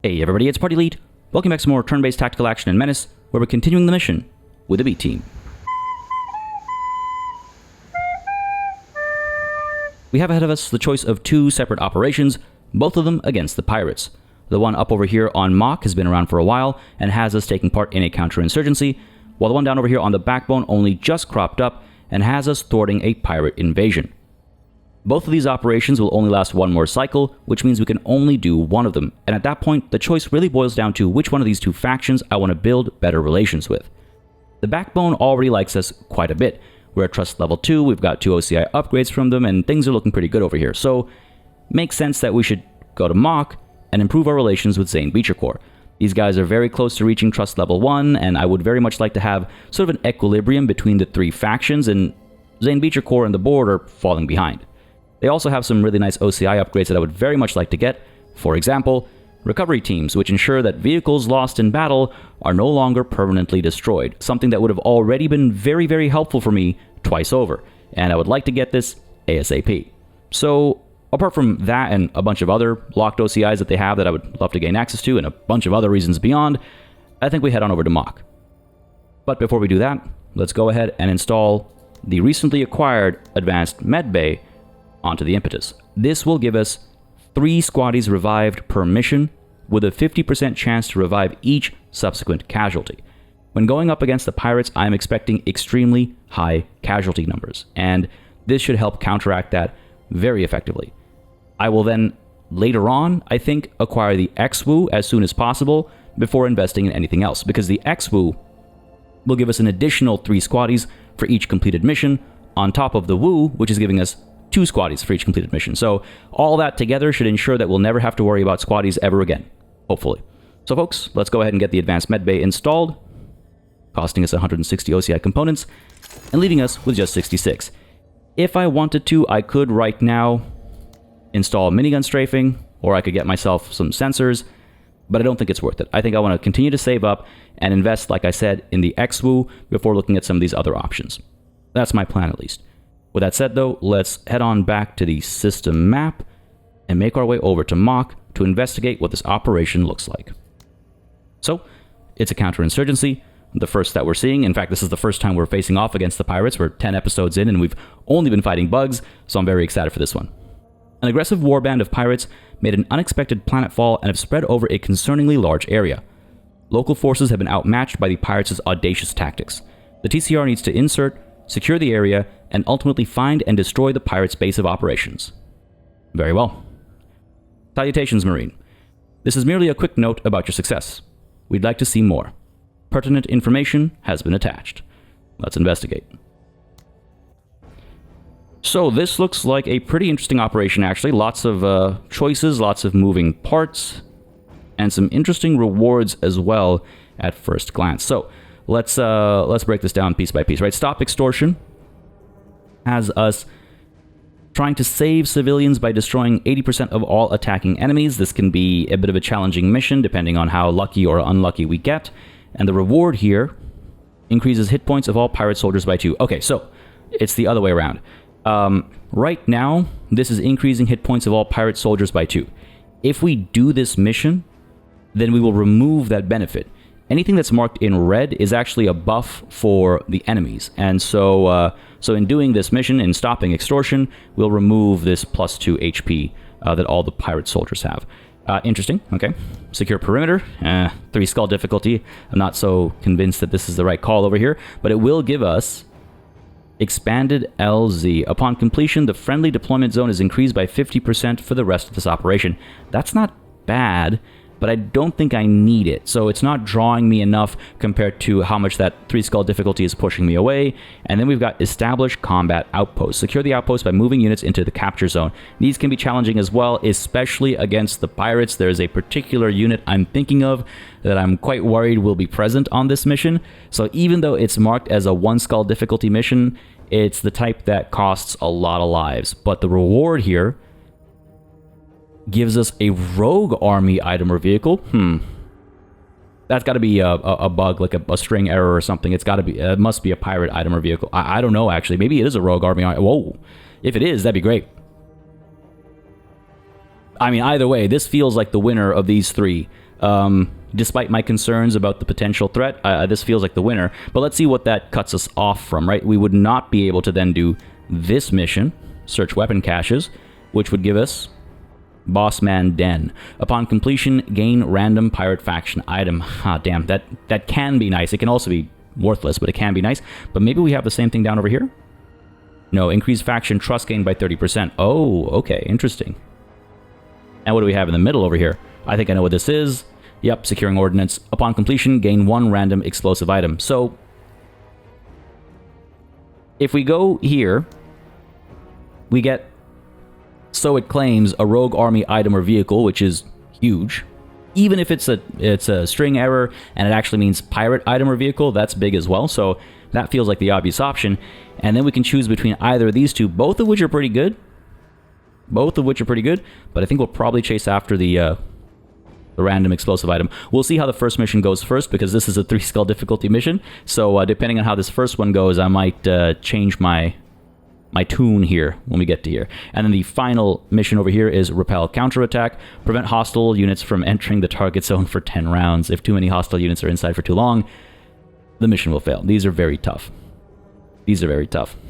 Hey everybody, it's PartyElite. Welcome back to more turn-based tactical action in Menace, where we're continuing the mission with the B team. We have ahead of us the choice of two separate operations, both of them against the pirates. The one up over here on Mock has been around for a while and has us taking part in a counterinsurgency, while the one down over here on the Backbone only just cropped up and has us thwarting a pirate invasion. Both of these operations will only last one more cycle, which means we can only do one of them, and at that point, the choice really boils down to which one of these two factions I want to build better relations with. The Backbone already likes us quite a bit. We're at trust level 2, we've got 2 OCI upgrades from them, and things are looking pretty good over here, so makes sense that we should go to Mock and improve our relations with Zane Beecher Corps. These guys are very close to reaching trust level 1, and I would very much like to have sort of an equilibrium between the three factions, and Zane Beecher Corps and the board are falling behind. They also have some really nice OCI upgrades that I would very much like to get. For example, recovery teams, which ensure that vehicles lost in battle are no longer permanently destroyed, something that would have already been very, very helpful for me twice over, and I would like to get this ASAP. So, apart from that and a bunch of other locked OCIs that they have that I would love to gain access to, and a bunch of other reasons beyond, I think we head on over to Mock. But before we do that, let's go ahead and install the recently acquired Advanced Medbay onto the Impetus. This will give us 3 squaddies revived per mission, with a 50% chance to revive each subsequent casualty. When going up against the pirates, I am expecting extremely high casualty numbers, and this should help counteract that very effectively. I will then, later on, I think, acquire the X-Wu as soon as possible before investing in anything else, because the X-Wu will give us an additional 3 squaddies for each completed mission, on top of the Wu, which is giving us 2 squaddies for each completed mission. So all that together should ensure that we'll never have to worry about squaddies ever again, hopefully. So folks, let's go ahead and get the Advanced Medbay installed, costing us 160 OCI components, and leaving us with just 66. If I wanted to, I could right now install minigun strafing, or I could get myself some sensors, but I don't think it's worth it. I think I want to continue to save up and invest, like I said, in the X-Wu before looking at some of these other options. That's my plan at least. With that said though, let's head on back to the system map and make our way over to Mock to investigate what this operation looks like. So, it's a counterinsurgency, the first that we're seeing. In fact, this is the first time we're facing off against the pirates. We're 10 episodes in and we've only been fighting bugs, so I'm very excited for this one. An aggressive warband of pirates made an unexpected planetfall and have spread over a concerningly large area. Local forces have been outmatched by the pirates' audacious tactics. The TCR needs to insert, secure the area, and ultimately find and destroy the pirates' base of operations. Very well. Salutations, Marine. This is merely a quick note about your success. We'd like to see more. Pertinent information has been attached. Let's investigate. So this looks like a pretty interesting operation, actually. Lots of choices, lots of moving parts, and some interesting rewards as well at first glance. So let's break this down piece by piece, right? Stop extortion has us trying to save civilians by destroying 80% of all attacking enemies. This can be a bit of a challenging mission depending on how lucky or unlucky we get. And the reward here increases hit points of all pirate soldiers by 2. Okay, so it's the other way around. Right now, this is increasing hit points of all pirate soldiers by 2. If we do this mission, then we will remove that benefit. Anything that's marked in red is actually a buff for the enemies. And so in doing this mission, in stopping extortion, we'll remove this plus 2 HP that all the pirate soldiers have. Interesting, okay. Secure perimeter, 3 skull difficulty. I'm not so convinced that this is the right call over here, but it will give us expanded LZ. Upon completion, the friendly deployment zone is increased by 50% for the rest of this operation. That's not bad, but I don't think I need it. So it's not drawing me enough compared to how much that 3 skull difficulty is pushing me away. And then we've got established combat outposts. Secure the outpost by moving units into the capture zone. These can be challenging as well, especially against the pirates. There is a particular unit I'm thinking of that I'm quite worried will be present on this mission. So even though it's marked as a 1 skull difficulty mission, it's the type that costs a lot of lives. But the reward here gives us a rogue army item or vehicle. That's got to be a bug, like a string error or something. It must be a pirate item or vehicle. I don't know, actually. Maybe it is a rogue army. Whoa. If it is, that'd be great. I mean, either way, this feels like the winner of these 3. Despite my concerns about the potential threat, this feels like the winner. But let's see what that cuts us off from, right? We would not be able to then do this mission, search weapon caches, which would give us Bossman Den. Upon completion, gain random pirate faction item. Ah, damn, that can be nice. It can also be worthless, but it can be nice. But maybe we have the same thing down over here? No, increase faction trust gain by 30%. Oh, okay, interesting. And what do we have in the middle over here? I think I know what this is. Yep, securing ordnance. Upon completion, gain 1 random explosive item. So, if we go here, we get, so it claims, a rogue army item or vehicle, which is huge. Even if it's a string error and it actually means pirate item or vehicle, that's big as well. So that feels like the obvious option. And then we can choose between either of these two, both of which are pretty good. But I think we'll probably chase after the random explosive item. We'll see how the first mission goes first, because this is a 3-skull difficulty mission. So depending on how this first one goes, I might change my tune here when we get to here. And then the final mission over here is repel counterattack. Prevent hostile units from entering the target zone for 10 rounds. If too many hostile units are inside for too long, the mission will fail. These are very tough.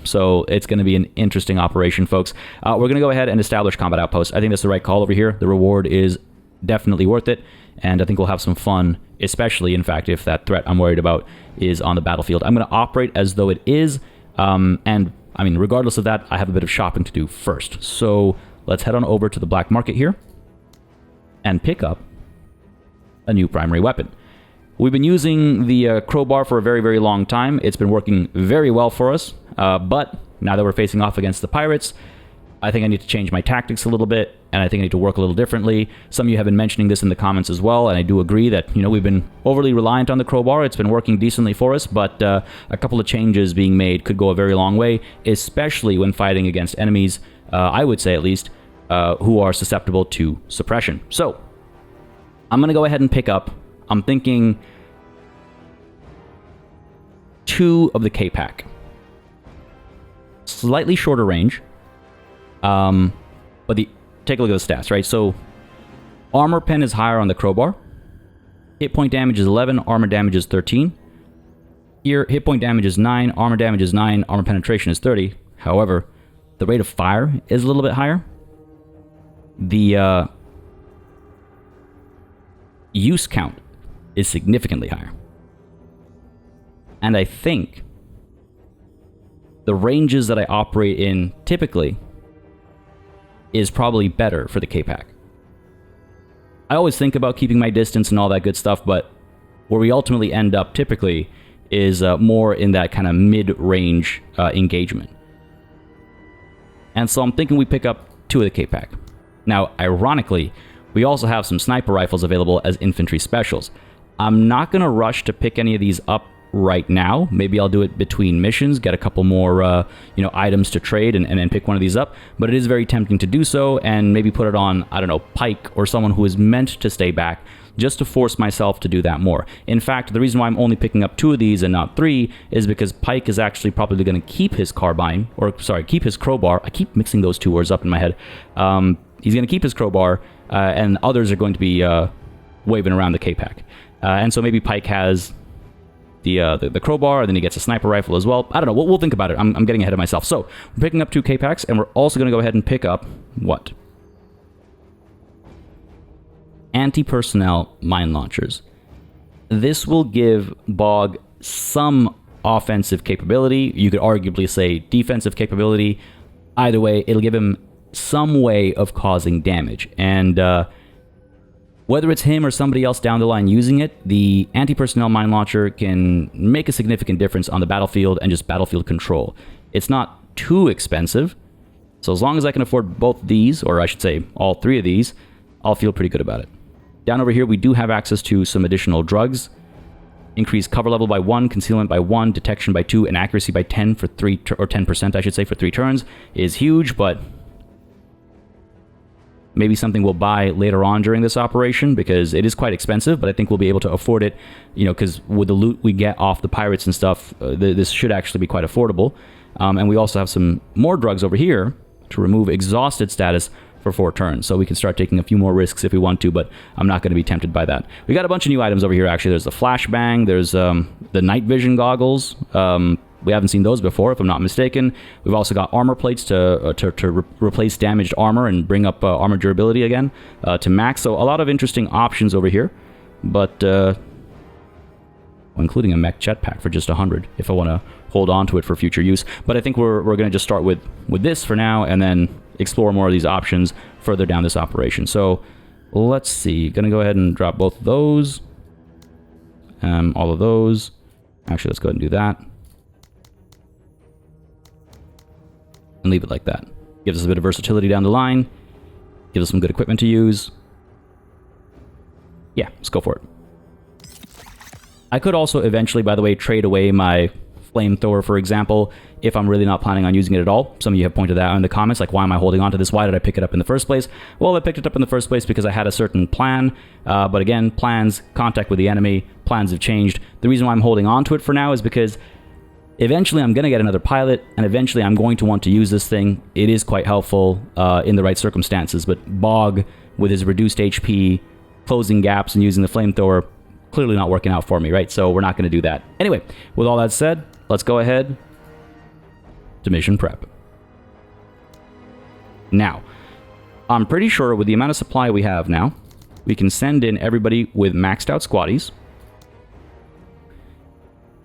So it's going to be an interesting operation, folks. We're going to go ahead and establish combat outposts. I think that's the right call over here. The reward is definitely worth it, and I think we'll have some fun, especially, in fact, if that threat I'm worried about is on the battlefield. I'm going to operate as though it is, and I mean, regardless of that, I have a bit of shopping to do first. So let's head on over to the black market here and pick up a new primary weapon. We've been using the crowbar for a very, very long time. It's been working very well for us, but now that we're facing off against the pirates, I think I need to change my tactics a little bit, and I think I need to work a little differently. Some of you have been mentioning this in the comments as well, and I do agree that, you know, we've been overly reliant on the crowbar. It's been working decently for us, but a couple of changes being made could go a very long way, especially when fighting against enemies, I would say at least, who are susceptible to suppression. So, I'm going to go ahead and pick up, I'm thinking, 2 of the K-Pack. Slightly shorter range. But take a look at the stats, right? So, armor pen is higher on the crowbar. Hit point damage is 11, armor damage is 13. Here, hit point damage is 9, armor damage is 9, armor penetration is 30. However, the rate of fire is a little bit higher. The use count is significantly higher. And I think the ranges that I operate in typically is probably better for the K-Pack. I always think about keeping my distance and all that good stuff, but where we ultimately end up typically is more in that kind of mid-range engagement. And so I'm thinking we pick up 2 of the K-Pack. Now, ironically, we also have some sniper rifles available as infantry specials. I'm not going to rush to pick any of these up right now. Maybe I'll do it between missions, get a couple more items to trade, and then pick one of these up. But it is very tempting to do so, and maybe put it on, I don't know, Pike or someone who is meant to stay back, just to force myself to do that more. In fact, the reason why I'm only picking up 2 of these and not 3 is because Pike is actually probably going to keep his carbine, or sorry, keep his crowbar. I keep mixing those 2 words up in my head. He's going to keep his crowbar, and others are going to be waving around the K-Pack. And so maybe Pike has the crowbar, and then he gets a sniper rifle as well. I don't know. We'll think about it. I'm getting ahead of myself. So, we're picking up 2 K-Packs, and we're also going to go ahead and pick up, what? Anti-personnel mine launchers. This will give Bog some offensive capability. You could arguably say defensive capability. Either way, it'll give him some way of causing damage. And whether it's him or somebody else down the line using it, the anti-personnel mine launcher can make a significant difference on the battlefield and just battlefield control. It's not too expensive, so as long as I can afford both these, or I should say all 3 of these, I'll feel pretty good about it. Down over here, we do have access to some additional drugs. Increase cover level by 1, concealment by 1, detection by 2, and accuracy by 10 for 3, or 10% I should say, for 3 turns is huge, but maybe something we'll buy later on during this operation, because it is quite expensive, but I think we'll be able to afford it, because with the loot we get off the pirates and stuff, this should actually be quite affordable. And we also have some more drugs over here to remove exhausted status for 4 turns, so we can start taking a few more risks if we want to, but I'm not going to be tempted by that. We got a bunch of new items over here, actually. There's the flashbang, there's the night vision goggles. We haven't seen those before, if I'm not mistaken. We've also got armor plates to replace damaged armor and bring up armor durability again to max. So a lot of interesting options over here, but including a mech jetpack for just 100 if I want to hold on to it for future use. But I think we're going to just start with this for now, and then explore more of these options further down this operation. So let's see. Going to go ahead and drop both of those. All of those. Actually, let's go ahead and do that. And leave it like that. Gives us a bit of versatility down the line. Gives us some good equipment to use. Yeah, let's go for it. I could also eventually, by the way, trade away my flamethrower, for example, if I'm really not planning on using it at all. Some of you have pointed that out in the comments, like, why am I holding on to this? Why did I pick it up in the first place? Well, I picked it up in the first place because I had a certain plan, but again, plans, contact with the enemy, plans have changed. The reason why I'm holding on to it for now is because eventually I'm going to get another pilot, and eventually I'm going to want to use this thing. It is quite helpful in the right circumstances, but Bog, with his reduced HP, closing gaps and using the flamethrower, clearly not working out for me, right? So we're not going to do that. Anyway, with all that said, let's go ahead to mission prep. Now, I'm pretty sure with the amount of supply we have now, we can send in everybody with maxed out squaddies,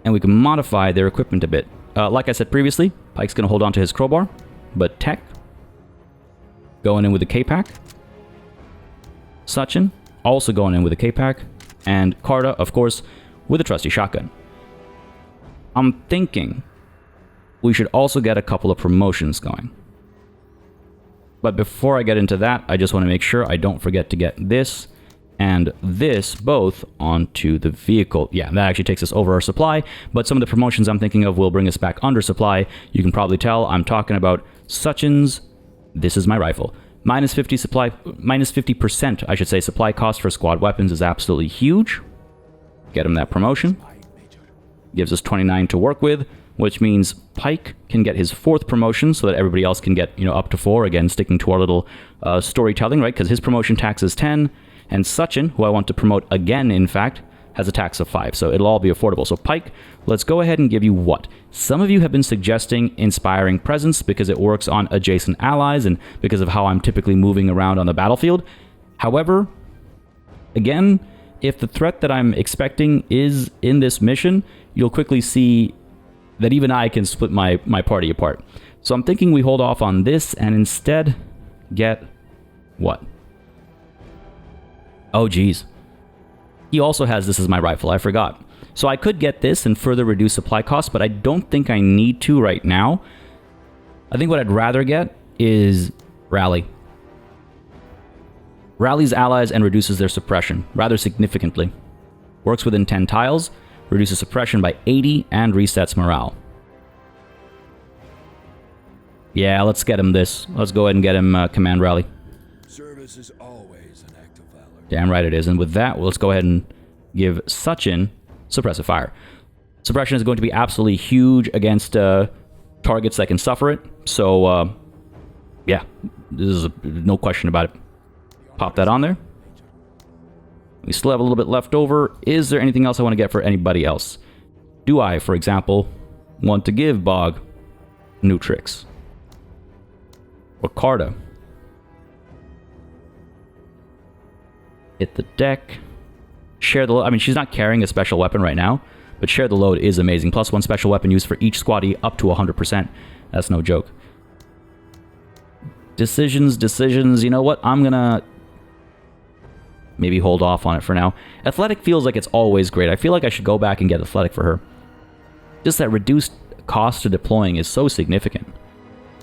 and we can modify their equipment a bit. Like I said previously, Pike's going to hold on to his crowbar, but Tech going in with the K-Pack. Sachin also going in with the K-Pack. And Carta, of course, with a trusty shotgun. I'm thinking we should also get a couple of promotions going. But before I get into that, I just want to make sure I don't forget to get this and this both onto the vehicle. Yeah, that actually takes us over our supply, but some of the promotions I'm thinking of will bring us back under supply. You can probably tell I'm talking about Sachin's. This is my rifle. Minus 50%, I should say, supply cost for squad weapons is absolutely huge. Get him that promotion. Gives us 29 to work with, which means Pike can get his 4th promotion so that everybody else can get, up to 4. Again, sticking to our little storytelling, right? Because his promotion tax is 10, and Sachin, who I want to promote again, in fact, has a tax of 5, so it'll all be affordable. So Pike, let's go ahead and give you what? Some of you have been suggesting Inspiring Presence because it works on adjacent allies and because of how I'm typically moving around on the battlefield. However, again, if the threat that I'm expecting is in this mission, you'll quickly see that even I can split my party apart. So I'm thinking we hold off on this and instead get what? Oh, geez. He also has this as my rifle, I forgot. So I could get this and further reduce supply costs, but I don't think I need to right now. I think what I'd rather get is Rally. Rallies allies and reduces their suppression rather significantly. Works within 10 tiles, reduces suppression by 80, and resets morale. Yeah, let's get him this. Let's go ahead and get him Command Rally. Service is always an act of valor. Damn right it is. And with that, let's go ahead and give Sachin Suppressive Fire. Suppression is going to be absolutely huge against targets that can suffer it. So, yeah, this is no question about it. Pop that on there. We still have a little bit left over. Is there anything else I want to get for anybody else? Do I, for example, want to give Bog new tricks? Or Carta? Hit the deck. Share the load. I mean, she's not carrying a special weapon right now, but share the load is amazing. Plus 1 special weapon used for each squaddie up to 100%. That's no joke. Decisions. You know what? I'm gonna maybe hold off on it for now. Athletic feels like it's always great. I feel like I should go back and get Athletic for her. Just that reduced cost to deploying is so significant.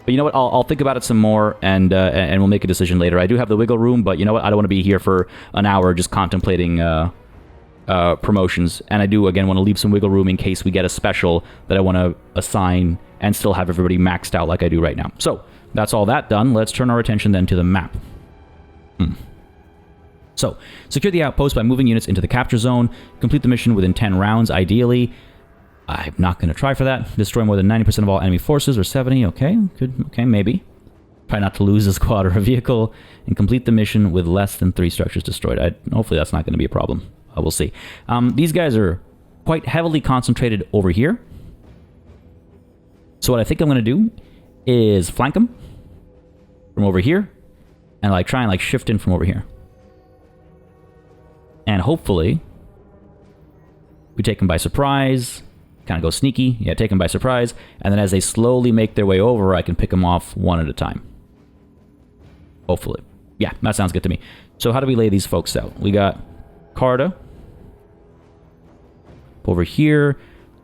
But you know what? I'll think about it some more, and we'll make a decision later. I do have the wiggle room, but you know what? I don't want to be here for an hour just contemplating promotions. And I do, again, want to leave some wiggle room in case we get a special that I want to assign and still have everybody maxed out like I do right now. So that's all that done. Let's turn our attention then to the map. So, secure the outpost by moving units into the capture zone. Complete the mission within 10 rounds, ideally. I'm not going to try for that. Destroy more than 90% of all enemy forces, or 70. Okay, good. Okay, maybe. Try not to lose a squad or a vehicle, and complete the mission with less than 3 structures destroyed. Hopefully that's not going to be a problem. We'll see. These guys are quite heavily concentrated over here. So what I think I'm going to do is flank them from over here, and like try and like shift in from over here. And hopefully we take them by surprise, kind of go sneaky. Yeah, take them by surprise, and then as they slowly make their way over, I can pick them off one at a time. Hopefully. Yeah, that sounds good to me. So how do we lay these folks out? We got Carta over here.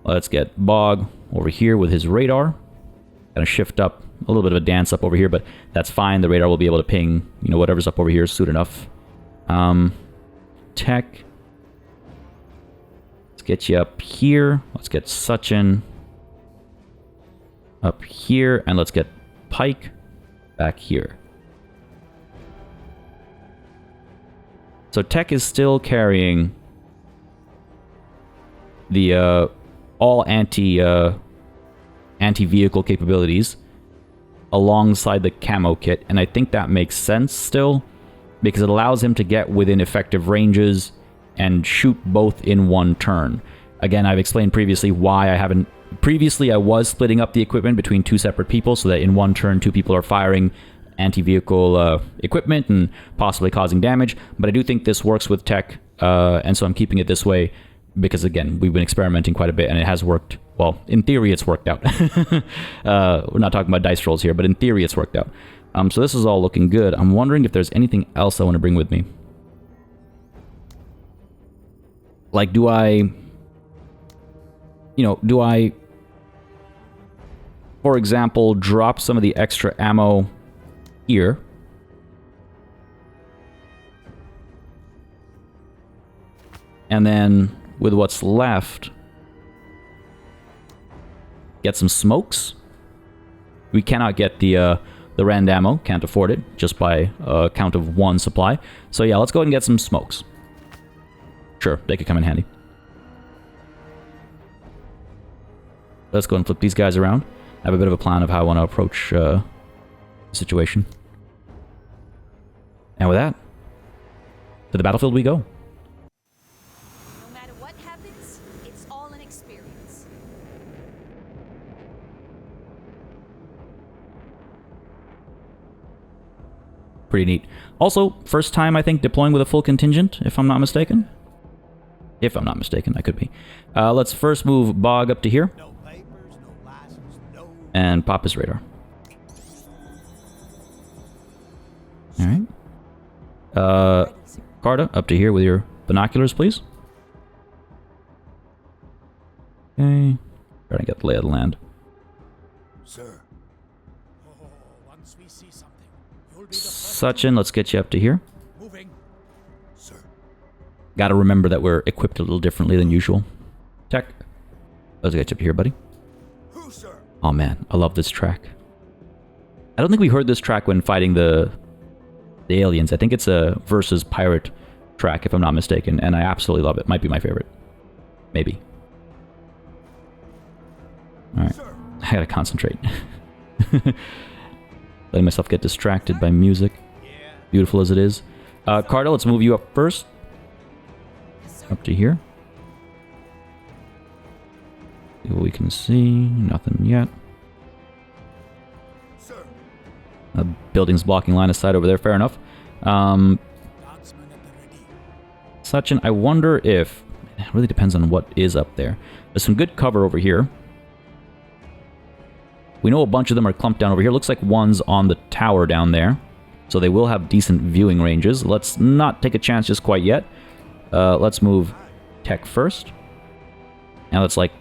Let's get Bog over here with his radar. Gonna shift up a little bit of a dance up over here, but that's fine. The radar will be able to ping, you know, whatever's up over here soon enough. Tech. Let's get you up here. Let's get Sachin up here, and let's get Pike back here. So Tech is still carrying the all anti-vehicle capabilities alongside the camo kit, and I think that makes sense still because it allows him to get within effective ranges and shoot both in one turn. Again, I've explained previously why I haven't... Previously, I was splitting up the equipment between 2 separate people so that in one turn 2 people are firing anti-vehicle equipment and possibly causing damage, but I do think this works with Tech, and so I'm keeping it this way because, again, we've been experimenting quite a bit and it has worked. Well, in theory it's worked out. We're not talking about dice rolls here, but in theory it's worked out. So this is all looking good. I'm wondering if there's anything else I want to bring with me. Like, do I, for example, drop some of the extra ammo here? And then, with what's left, get some smokes. We cannot get the rand ammo, can't afford it, just by a count of 1 supply. So yeah, let's go ahead and get some smokes. Sure, they could come in handy. Let's go and flip these guys around. I have a bit of a plan of how I want to approach the situation. And with that, to the battlefield we go. No matter what happens, it's all an experience. Pretty neat. Also, first time, I think, deploying with a full contingent, if I'm not mistaken. If I'm not mistaken, I could be. Let's first move Bog up to here. No papers, no license, no... And pop his radar. Alright. Carta, up to here with your binoculars, please. Okay. Trying to get the lay of the land. Sir. Oh, once we see something, you'll be the first. Sachin, let's get you up to here. Moving. Sir. Gotta remember that we're equipped a little differently than usual. Tech. Let's get you up here, buddy. Who, sir? Oh man, I love this track. I don't think we heard this track when fighting the aliens. I think it's a versus pirate track, if I'm not mistaken, and I absolutely love it. Might be my favorite. Maybe. Alright. I gotta concentrate. Letting myself get distracted by music. Beautiful as it is. Carta, let's move you up first. Up to here. See what we can see. Nothing yet. Sir. Building's blocking line of sight over there. Fair enough. Guardsmen at the ready. Sachin, I wonder if... It really depends on what is up there. There's some good cover over here. We know a bunch of them are clumped down over here. Looks like one's on the tower down there. So they will have decent viewing ranges. Let's not take a chance just quite yet. Let's move Tech first. And let's, like,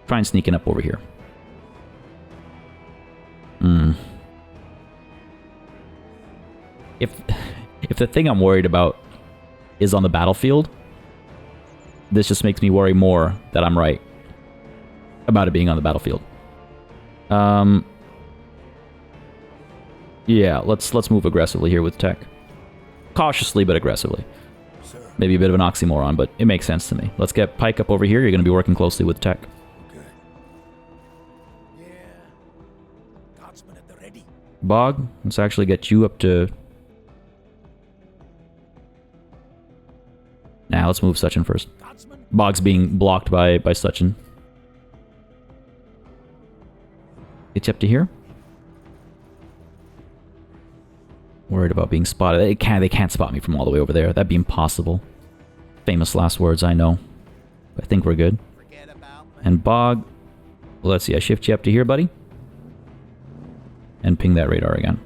try and sneak in up over here. If the thing I'm worried about is on the battlefield, this just makes me worry more that I'm right about it being on the battlefield. Yeah, let's move aggressively here with Tech. Cautiously, but aggressively. Sir. Maybe a bit of an oxymoron, but it makes sense to me. Let's get Pike up over here. You're going to be working closely with Tech. Okay. Yeah. Guardsmen at the ready. Bog, let's actually get you up to... Now let's move Sachin first. Guardsman, Bog's being blocked by Sachin. Get you up to here. Worried about being spotted. They can't spot me from all the way over there. That'd be impossible. Famous last words, I know. But I think we're good. And Bog, let's see, I shift you up to here, buddy. And ping that radar again.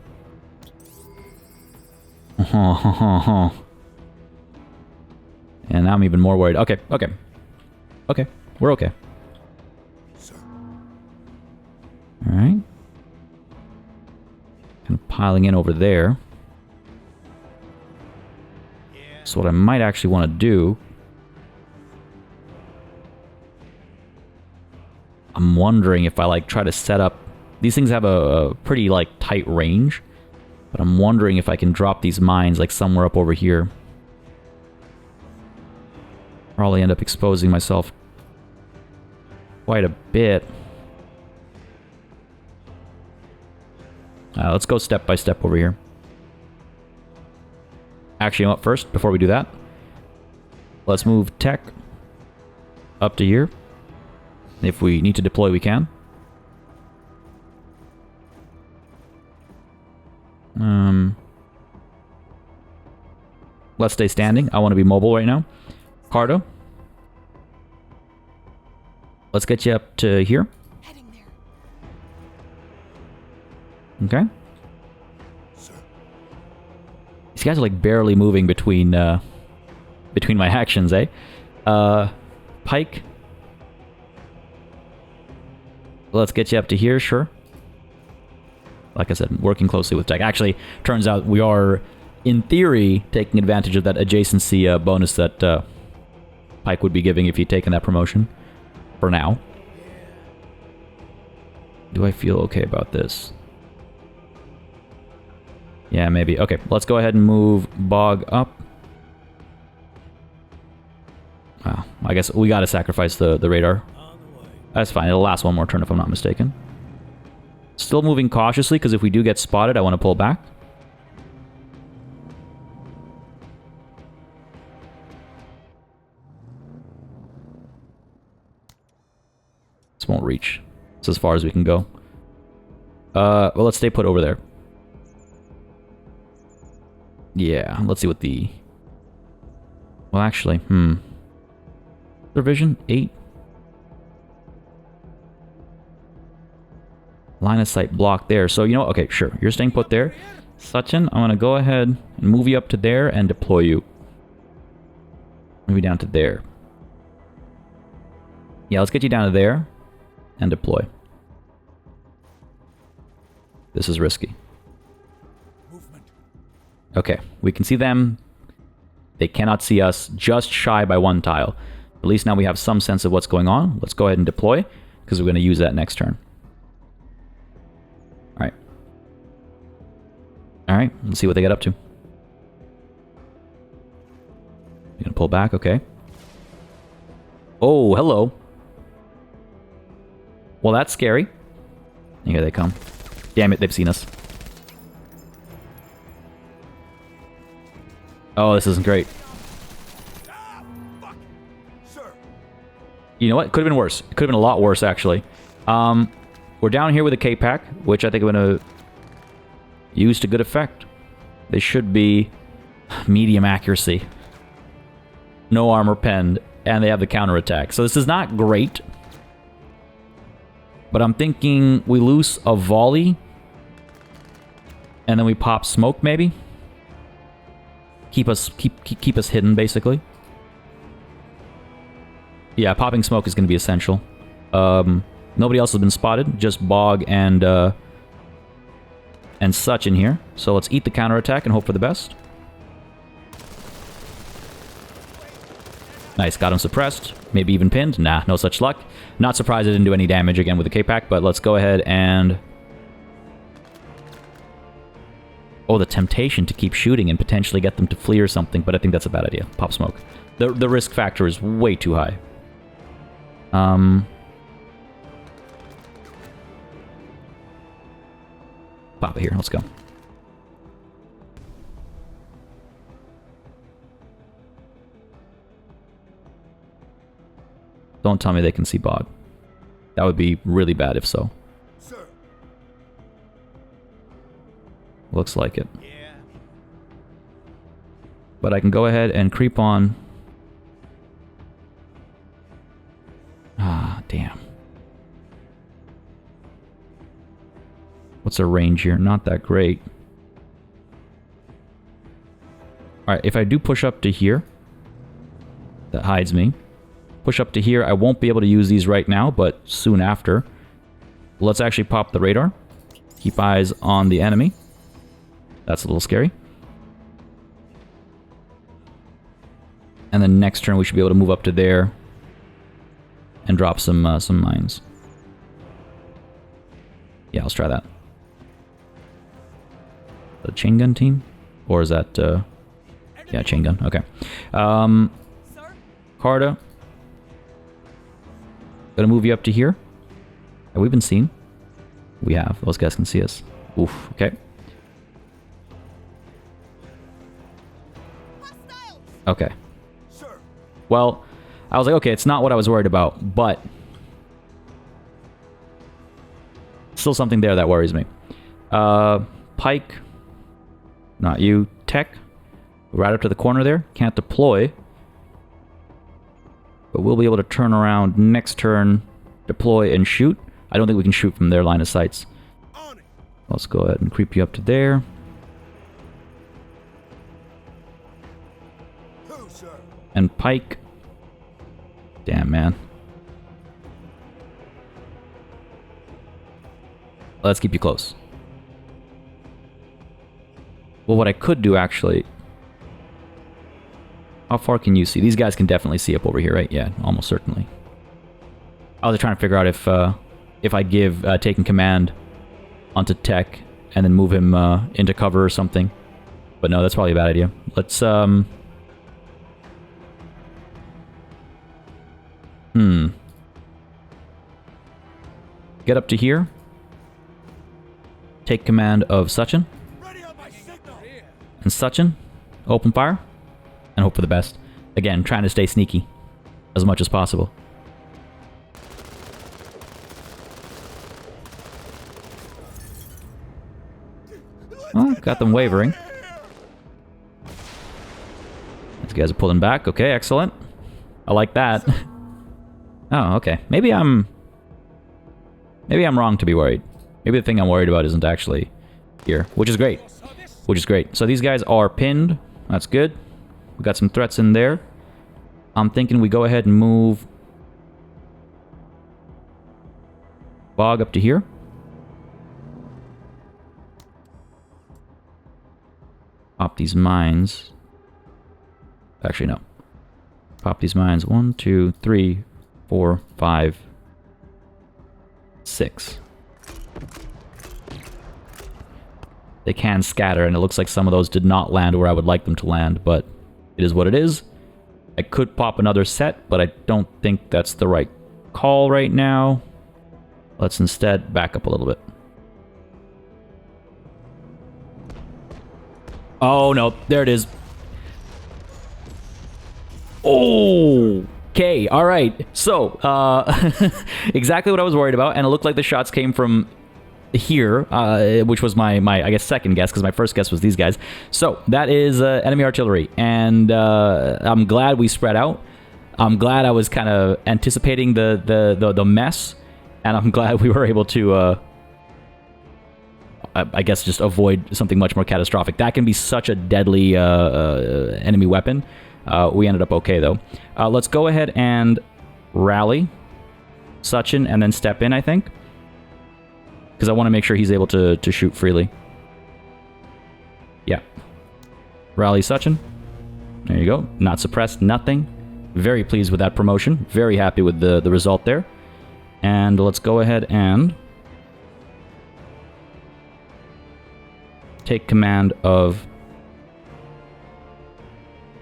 And now I'm even more worried. Okay, okay. Okay, we're okay. Sir. Alright. Kind of piling in over there. So what I might actually want to do... I'm wondering if I, like, try to set up... These things have a pretty, like, tight range. But I'm wondering if I can drop these mines, like, somewhere up over here. Probably end up exposing myself quite a bit. Let's go step by step over here. Actually, you know what, first, before we do that, let's move tech up to here. If we need to deploy, we can. Let's stay standing. I want to be mobile right now. Cardo. Let's get you up to here. Heading there. Okay. Sir. These guys are like barely moving between my actions, eh? Pike. Let's get you up to here, sure. Like I said, working closely with tech. Actually, turns out we are, in theory, taking advantage of that adjacency bonus that Pike would be giving if he'd taken that promotion. For now. Do I feel okay about this? Yeah, maybe. Okay, let's go ahead and move Bog up. Wow, I guess we gotta sacrifice the radar. That's fine, it'll last one more turn if I'm not mistaken. Still moving cautiously, because if we do get spotted, I want to pull back. This won't reach. It's as far as we can go. Well, let's stay put over there. Yeah, let's see what the... Well, actually, Vision 8. Line of sight block there. So, you know what? Okay, sure. You're staying put there. Sachin, I'm going to go ahead and move you up to there and deploy you. Maybe down to there. Yeah, let's get you down to there and deploy. This is risky. movement. Okay, we can see them. They cannot see us, just shy by one tile. At least now we have some sense of what's going on. Let's go ahead and deploy, because we're going to use that next turn. Alright. Alright, let's see what they get up to. You're going to pull back, okay. Oh, hello. Well, that's scary. And here they come. Damn it, they've seen us. Oh, this isn't great. Ah, fuck. Sir. You know what? Could have been worse. It could have been a lot worse, actually. We're down here with a K-Pack, which I think I'm going to use to good effect. They should be medium accuracy. No armor penned, and they have the counterattack. So this is not great. But I'm thinking we loose a volley, and then we pop smoke, maybe? Keep us hidden, basically. Yeah, popping smoke is going to be essential. Nobody else has been spotted, just Bog and such in here. So let's eat the counterattack and hope for the best. Nice, got him suppressed. Maybe even pinned. Nah, no such luck. Not surprised I didn't do any damage again with the K-Pack, but let's go ahead and... Oh, the temptation to keep shooting and potentially get them to flee or something, but I think that's a bad idea. Pop smoke. The risk factor is way too high. Pop it here. Let's go. Don't tell me they can see Bog. That would be really bad if so. Sir. Looks like it. Yeah. But I can go ahead and creep on. Ah, damn. What's their range here? Not that great. Alright, if I do push up to here, that hides me. Push up to here, I won't be able to use these right now, but soon after. Let's actually pop the radar. Keep eyes on the enemy. That's a little scary. And then next turn we should be able to move up to there and drop some mines. Yeah, let's try that. The chain gun team? Or is that, yeah, chain gun. Okay. Sir? Carta. Gonna move you up to here. Have we been seen? We have. Those guys can see us. Oof, okay. Okay. Sir. Well, I was like, okay, it's not what I was worried about, but still something there that worries me. Pike. Not you. Tech. Right up to the corner there. Can't deploy. But we'll be able to turn around next turn, deploy, and shoot. I don't think we can shoot from their line of sights. On it. Let's go ahead and creep you up to there. Who, sir? And Pike. Damn, man. Let's keep you close. Well, what I could do, actually... How far can you see? These guys can definitely see up over here, right? Yeah, almost certainly. I was trying to figure out if I give taking command onto Tech and then move him into cover or something. But no, that's probably a bad idea. Let's get up to here. Take command of Sachin. Ready on my signal. And Sachin, open fire. And hope for the best. Again, trying to stay sneaky as much as possible. Oh, got them wavering. These guys are pulling back. Okay, excellent. I like that. Oh, okay. Maybe I'm wrong to be worried. Maybe the thing I'm worried about isn't actually here, which is great. Which is great. So these guys are pinned. That's good. We got some threats in there. I'm thinking we go ahead and move Bog up to here. Pop these mines. Actually, no. Pop these mines. 1, 2, 3, 4, 5, 6. They can scatter, and it looks like some of those did not land where I would like them to land, but it is what it is. I could pop another set, but I don't think that's the right call right now. Let's instead back up a little bit. Oh, no. There it is. Oh, okay. All right. So, exactly what I was worried about, and it looked like the shots came from here, which was my I guess second guess, because my first guess was these guys. So that is enemy artillery, and I'm glad we spread out. I'm glad I was kind of anticipating the mess, and I'm glad we were able to I guess just avoid something much more catastrophic. That can be such a deadly enemy weapon. We ended up okay though. Let's go ahead and rally Sachin and then step in, I think. Because I want to make sure he's able to shoot freely. Yeah. Rally Sachin. There you go. Not suppressed, nothing. Very pleased with that promotion. Very happy with the result there. And let's go ahead and take command of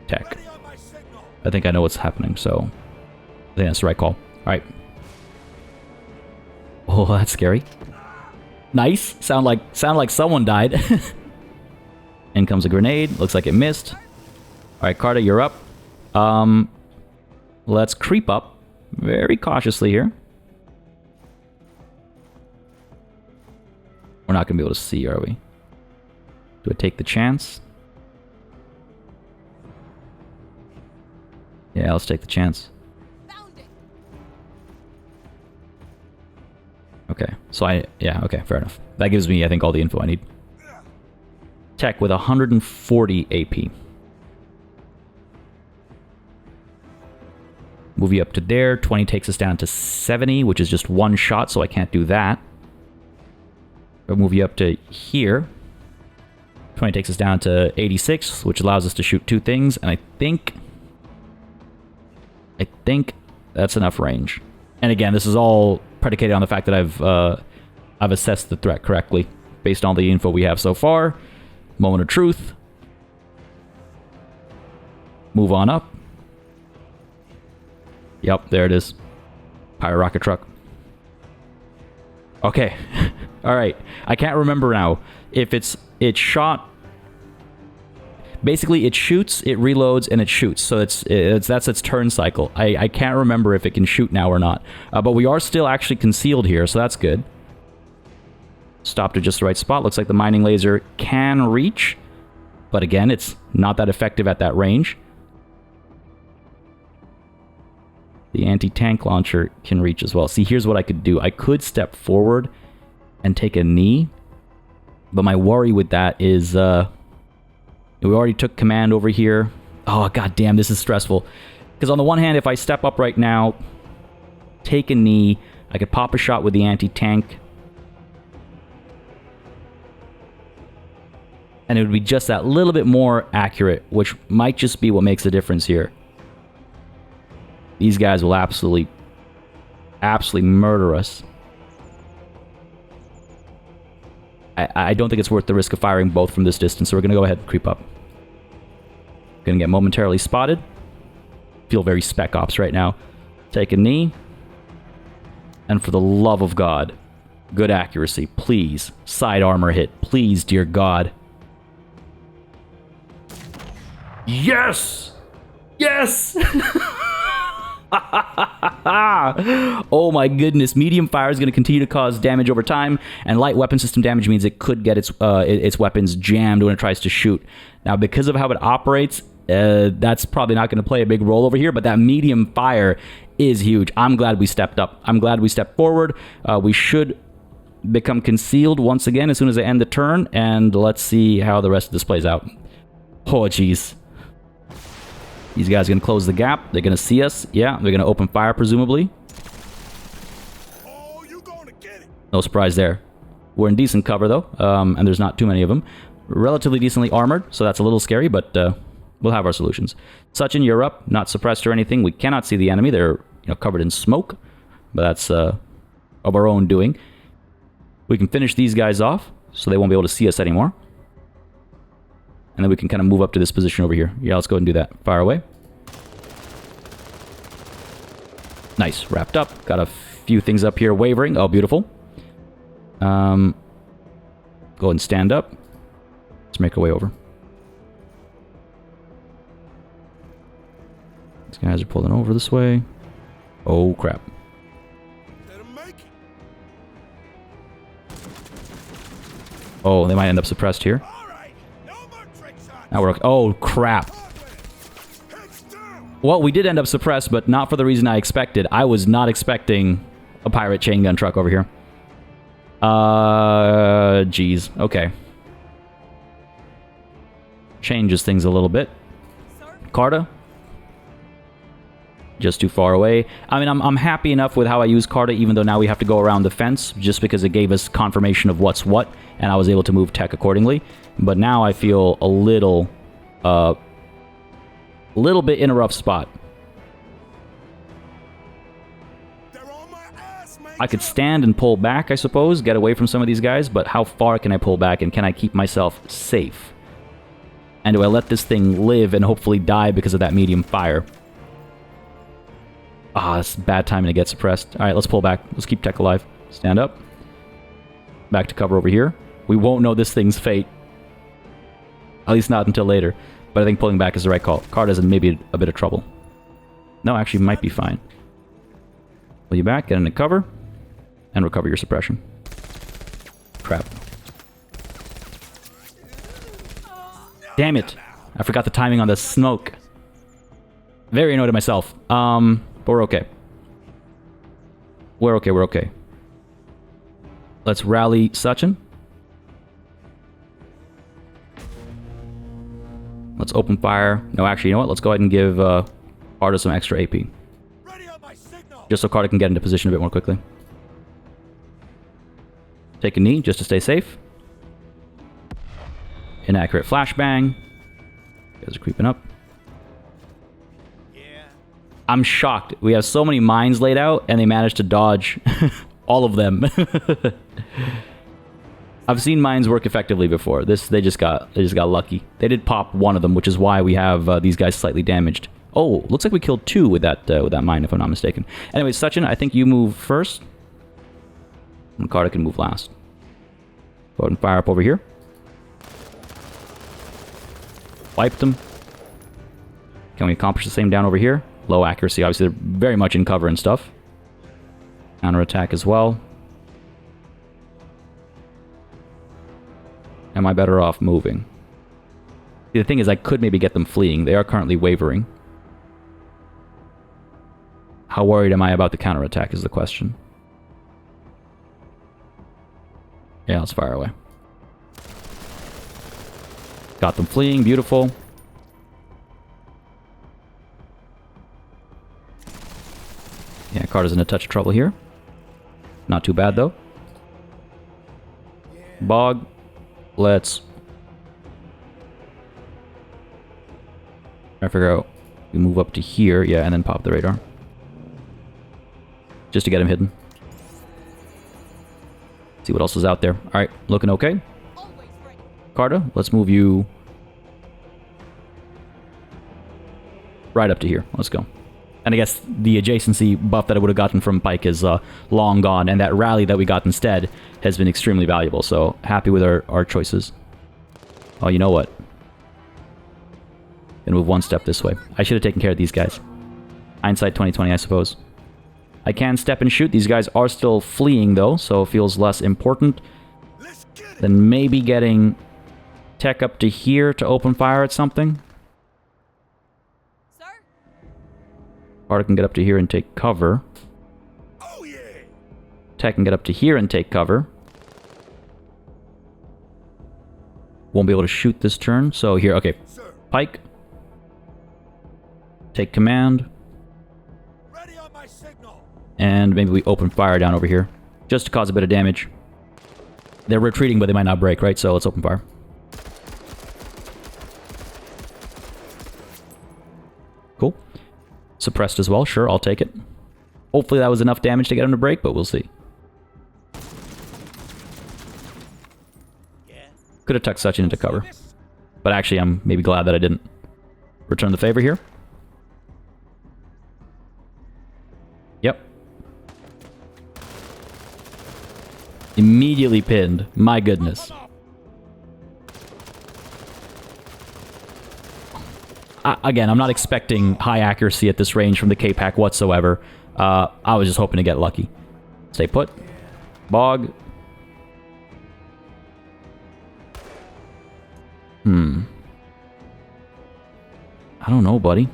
Tech. Ready on my signal. I think I know what's happening, so I think that's the right call. Alright. Oh, that's scary. Nice. Sound like someone died. In comes a grenade. Looks like it missed. Alright, Carta, you're up. Let's creep up very cautiously here. We're not going to be able to see, are we? Do I take the chance? Yeah, let's take the chance. Found it. Okay, so yeah, okay, fair enough. That gives me, I think, all the info I need. Tech with 140 AP. Move you up to there. 20 takes us down to 70, which is just one shot, so I can't do that. We'll move you up to here. 20 takes us down to 86, which allows us to shoot 2 things, and I think that's enough range. And again, this is all predicated on the fact that I've assessed the threat correctly based on the info we have so far. Moment of truth. Move on up. Yep, there it is. Pirate rocket truck. Okay. Alright. I can't remember now if it's shot. Basically, it shoots, it reloads, and it shoots. So that's its turn cycle. I can't remember if it can shoot now or not. But we are still actually concealed here, so that's good. Stopped at just the right spot. Looks like the mining laser can reach. But again, it's not that effective at that range. The anti-tank launcher can reach as well. See, here's what I could do. I could step forward and take a knee. But my worry with that is... we already took command over here. Oh, goddamn, this is stressful. Because on the one hand, if I step up right now, take a knee, I could pop a shot with the anti-tank. And it would be just that little bit more accurate, which might just be what makes a difference here. These guys will absolutely murder us. I don't think it's worth the risk of firing both from this distance, so we're going to go ahead and creep up. Going to get momentarily spotted. Feel very Spec Ops right now. Take a knee. And for the love of God, good accuracy, please. Side armor hit, please, dear God. Yes! Yes! Oh my goodness. Medium fire is going to continue to cause damage over time, and light weapon system damage means it could get its weapons jammed when it tries to shoot. Now, because of how it operates, that's probably not going to play a big role over here, but that medium fire is huge. I'm glad we stepped up. I'm glad we stepped forward. We should become concealed once again as soon as I end the turn, and let's see how the rest of this plays out. Oh, jeez. These guys are going to close the gap. They're going to see us. Yeah, they're going to open fire, presumably. Oh, you gonna get it. No surprise there. We're in decent cover, though, and there's not too many of them. Relatively decently armored, so that's a little scary, but we'll have our solutions. Sachin, you're up. Not suppressed or anything. We cannot see the enemy. They're covered in smoke, but that's of our own doing. We can finish these guys off, so they won't be able to see us anymore. And then we can kind of move up to this position over here. Yeah, let's go ahead and do that. Fire away. Nice. Wrapped up. Got a few things up here wavering. Oh, beautiful. Go ahead and stand up. Let's make our way over. These guys are pulling over this way. Oh, crap. Let 'em make it. Oh, they might end up suppressed here. All right. No more trick shots. Now we're... Oh, crap. Heads down. Well, we did end up suppressed, but not for the reason I expected. I was not expecting a pirate chain gun truck over here. Geez. Okay. Changes things a little bit. Carta. Just too far away. I mean, I'm happy enough with how I use Carta, even though now we have to go around the fence, just because it gave us confirmation of what's what, and I was able to move tech accordingly. But now I feel a little bit in a rough spot. They're on my ass, man. I could stand and pull back, I suppose, get away from some of these guys, but how far can I pull back, and can I keep myself safe? And do I let this thing live and hopefully die because of that medium fire? Ah, it's bad timing to get suppressed. Alright, let's pull back. Let's keep tech alive. Stand up. Back to cover over here. We won't know this thing's fate. At least not until later. But I think pulling back is the right call. Carter's in maybe a bit of trouble. No, actually might be fine. Pull you back, get into cover, and recover your suppression. Crap. Damn it. I forgot the timing on the smoke. Very annoyed at myself. But we're okay. We're okay, we're okay. Let's rally Sachin. Let's open fire. No, actually, you know what? Let's go ahead and give Carter some extra AP. Ready on my signal. Just so Carter can get into position a bit more quickly. Take a knee just to stay safe. Inaccurate flashbang. Guys are creeping up. Yeah. I'm shocked. We have so many mines laid out, and they managed to dodge all of them. I've seen mines work effectively before. They just got lucky. They did pop one of them, which is why we have these guys slightly damaged. Oh, looks like we killed two with that mine, if I'm not mistaken. Anyway, Sachin, I think you move first, and Carter can move last. Go ahead and fire up over here. Wiped them. Can we accomplish the same down over here? Low accuracy. Obviously, they're very much in cover and stuff. Counterattack as well. Am I better off moving? See, the thing is, I could maybe get them fleeing. They are currently wavering. How worried am I about the counterattack is the question. Yeah, let's fire away. Got them fleeing. Beautiful. Yeah, Carter's in a touch of trouble here. Not too bad, though. Bog. Let's... I figure out... We move up to here, yeah, and then pop the radar. Just to get him hidden. See what else is out there. Alright, looking okay. Carter, let's move you... right up to here. Let's go. And I guess the adjacency buff that I would have gotten from Pike is long gone, and that rally that we got instead has been extremely valuable, so happy with our choices. Oh, you know what? Gonna move one step this way. I should have taken care of these guys. Hindsight 2020, I suppose. I can step and shoot. These guys are still fleeing, though, so it feels less important than maybe getting tech up to here to open fire at something. Carter can get up to here and take cover. Oh yeah. Tech can get up to here and take cover. Won't be able to shoot this turn, so here, okay. Sir. Pike. Take command. Ready on my signal. And maybe we open fire down over here. Just to cause a bit of damage. They're retreating, but they might not break, right? So let's open fire. Cool. Suppressed as well. Sure, I'll take it. Hopefully that was enough damage to get him to break, but we'll see. Could have tucked Sachin into cover. But actually, I'm maybe glad that I didn't. Return the favor here. Yep. Immediately pinned. My goodness. Again, I'm not expecting high accuracy at this range from the K-Pack whatsoever. I was just hoping to get lucky. Stay put. Bog. I don't know, buddy.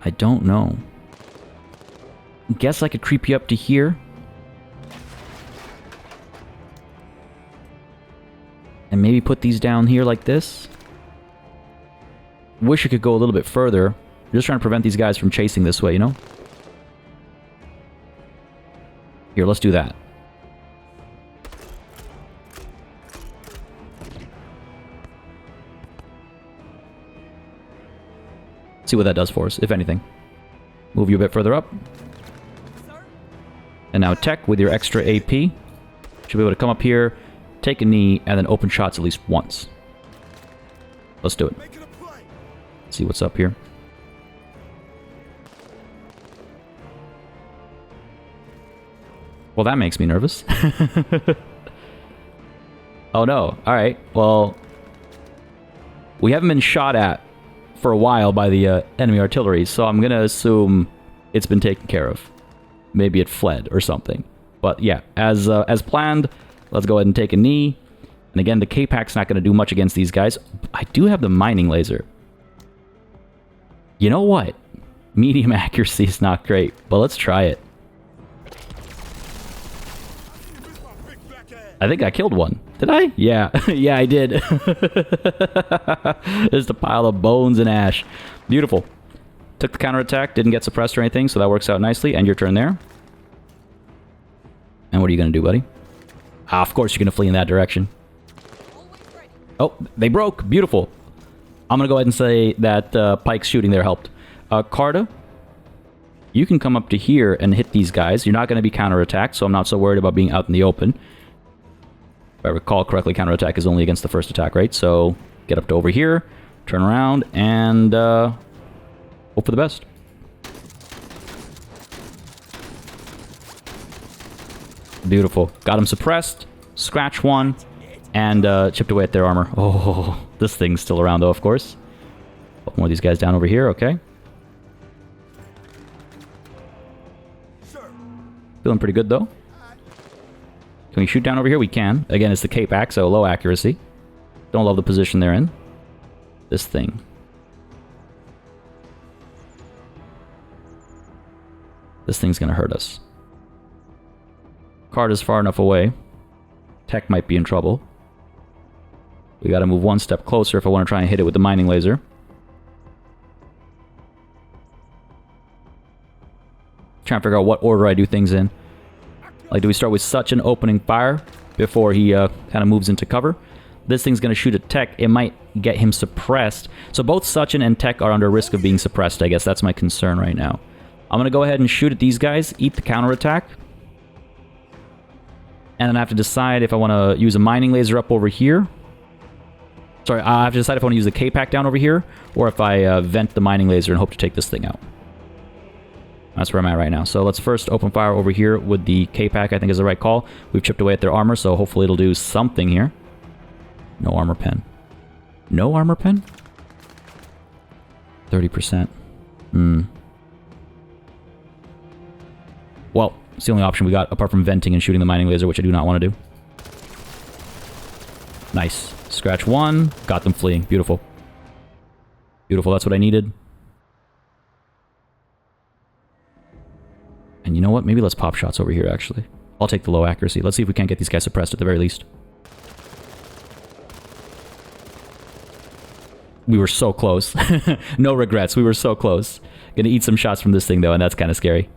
I don't know. Guess I could creep you up to here. And maybe put these down here like this. Wish I could go a little bit further. I'm just trying to prevent these guys from chasing this way, you know? Here, let's do that. See what that does for us, if anything. Move you a bit further up. And now tech with your extra AP. Should be able to come up here, take a knee, and then open shots at least once. Let's do it. See what's up here. Well, that makes me nervous. Oh no. Alright, well... We haven't been shot at for a while by the enemy artillery, so I'm gonna assume it's been taken care of. Maybe it fled or something. But yeah, as planned, let's go ahead and take a knee. And again, the K-Pack's not gonna do much against these guys. I do have the mining laser. You know what? Medium accuracy is not great, but let's try it. I think I killed one. Did I? Yeah. Yeah, I did. Just a pile of bones and ash. Beautiful. Took the counterattack, didn't get suppressed or anything, so that works out nicely. And your turn there. And what are you going to do, buddy? Ah, of course you're going to flee in that direction. Oh, they broke. Beautiful. I'm going to go ahead and say that Pike's shooting there helped. Carta, you can come up to here and hit these guys. You're not going to be counterattacked, so I'm not so worried about being out in the open. If I recall correctly, counterattack is only against the first attack, right? So get up to over here, turn around, and hope for the best. Beautiful. Got him suppressed, scratch one, and chipped away at their armor. Oh, this thing's still around though, of course. Put more of these guys down over here, okay. Feeling pretty good though. Can we shoot down over here? We can. Again, it's the K-Pack, so low accuracy. Don't love the position they're in. This thing. This thing's gonna hurt us. Card is far enough away. Tech might be in trouble. We gotta move one step closer if I want to try and hit it with the mining laser. Trying to figure out what order I do things in. Like, do we start with such an opening fire before he kind of moves into cover? This thing's going to shoot at Tech. It might get him suppressed. So both Sachin and Tech are under risk of being suppressed, I guess. That's my concern right now. I'm going to go ahead and shoot at these guys, eat the counterattack. And then I have to decide if I want to use a mining laser up over here. Sorry, I have to decide if I want to use the K-Pack down over here, or if I vent the mining laser and hope to take this thing out. That's where I'm at right now. So let's first open fire over here with the K-Pack, I think is the right call. We've chipped away at their armor, so hopefully it'll do something here. No armor pen. No armor pen? 30%. Well, it's the only option we got, apart from venting and shooting the mining laser, which I do not want to do. Nice. Scratch one. Got them fleeing. Beautiful. Beautiful, that's what I needed. And you know what? Maybe let's pop shots over here, actually. I'll take the low accuracy. Let's see if we can't get these guys suppressed at the very least. We were so close. No regrets. We were so close. Gonna eat some shots from this thing, though, and that's kind of scary.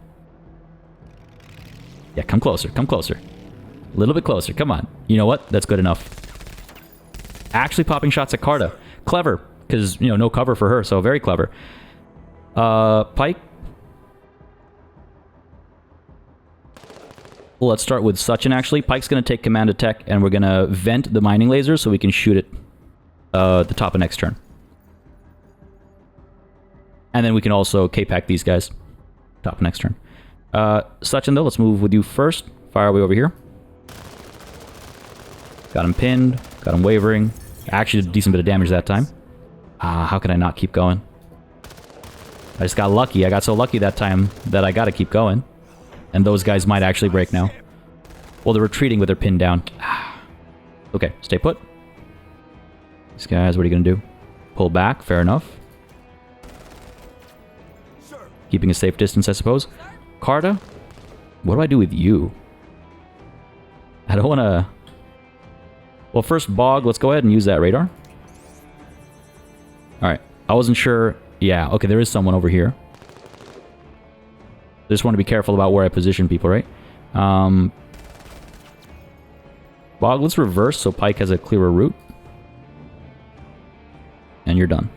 Yeah, come closer. Come closer. A little bit closer. Come on. You know what? That's good enough. Actually popping shots at Carta. Clever. Because, you know, no cover for her, so very clever. Pike. Well, let's start with Sachin, actually. Pike's going to take command of Tech, and we're going to vent the mining laser so we can shoot it the top of next turn. And then we can also K-Pack these guys. Top of next turn. Sachin, though, let's move with you first. Fire away over here. Got him pinned. Got him wavering. Actually did a decent bit of damage that time. How can I not keep going? I just got lucky. I got so lucky that time that I got to keep going. And those guys might actually break now. Well, they're retreating with their pin down. Okay, stay put. These guys, what are you going to do? Pull back, fair enough. Keeping a safe distance, I suppose. Carta, what do I do with you? I don't want to... Well, first, Bog, let's go ahead and use that radar. Alright, I wasn't sure... Yeah, okay, there is someone over here. I just want to be careful about where I position people, right? Bog, let's reverse so Pike has a clearer route. And you're done.